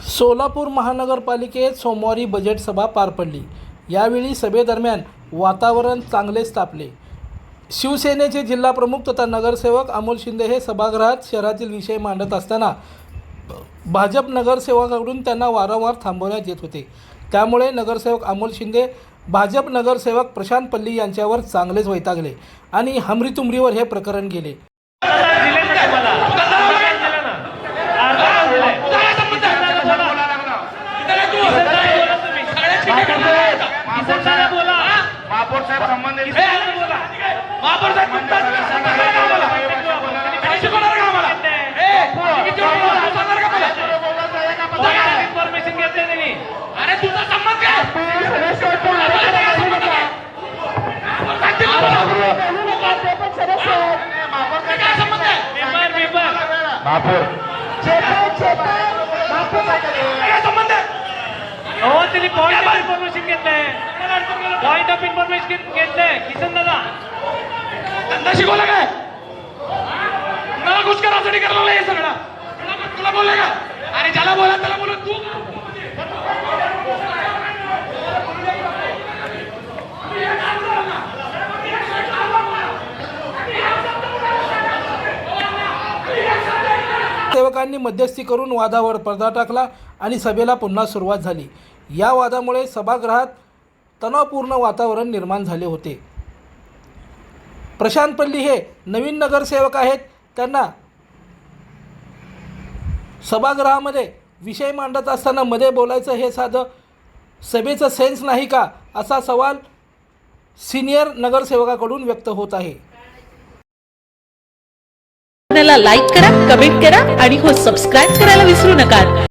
सोलापूर महानगरपालिकेत सोमवारी बजेट सभा पार पडली। यावेळी सभेदरम्यान वातावरण चांगलेच तापले। शिवसेनेचे जिल्हा प्रमुख तथा नगरसेवक अमोल शिंदे हे सभागृहात शहरातील विषय मांडत असताना भाजप नगरसेवकाकडून त्यांना वारंवार थांबवण्यात येत होते। त्यामुळे नगरसेवक अमोल शिंदे भाजप नगरसेवक प्रशांत पल्ली यांच्यावर चांगलेच वैतागले आणि हमरीतुमरीवर हे प्रकरण गेले। पॉइंट ऑफ इन्फॉर्मेशन घेतलंय किसन दादा धंदा शिकवला काय मला खुश करासाठी करायला हे सगळं तुला बोलले का आणि ज्याला बोला त्याला बोलू तू सेवकांनी मध्यस्थी करून वादावर पडदा टाकला आणि सभेला पुन्हा सुरुवात झाली। या वादामुळे सभागृहात तणावपूर्ण वातावरण निर्माण झाले होते। प्रशांत पल्ली हे नवीन नगरसेवक आहेत, त्यांना सभागृहामध्ये विषय मांडत असताना मध्ये बोलायचं हे साधं सभेचं सेन्स नाही का, असा सवाल सिनियर नगरसेवकाकडून व्यक्त होत आहे। लाईक करा, कमेंट करा आणि हो सबस्क्राइब करायला विसरू नका।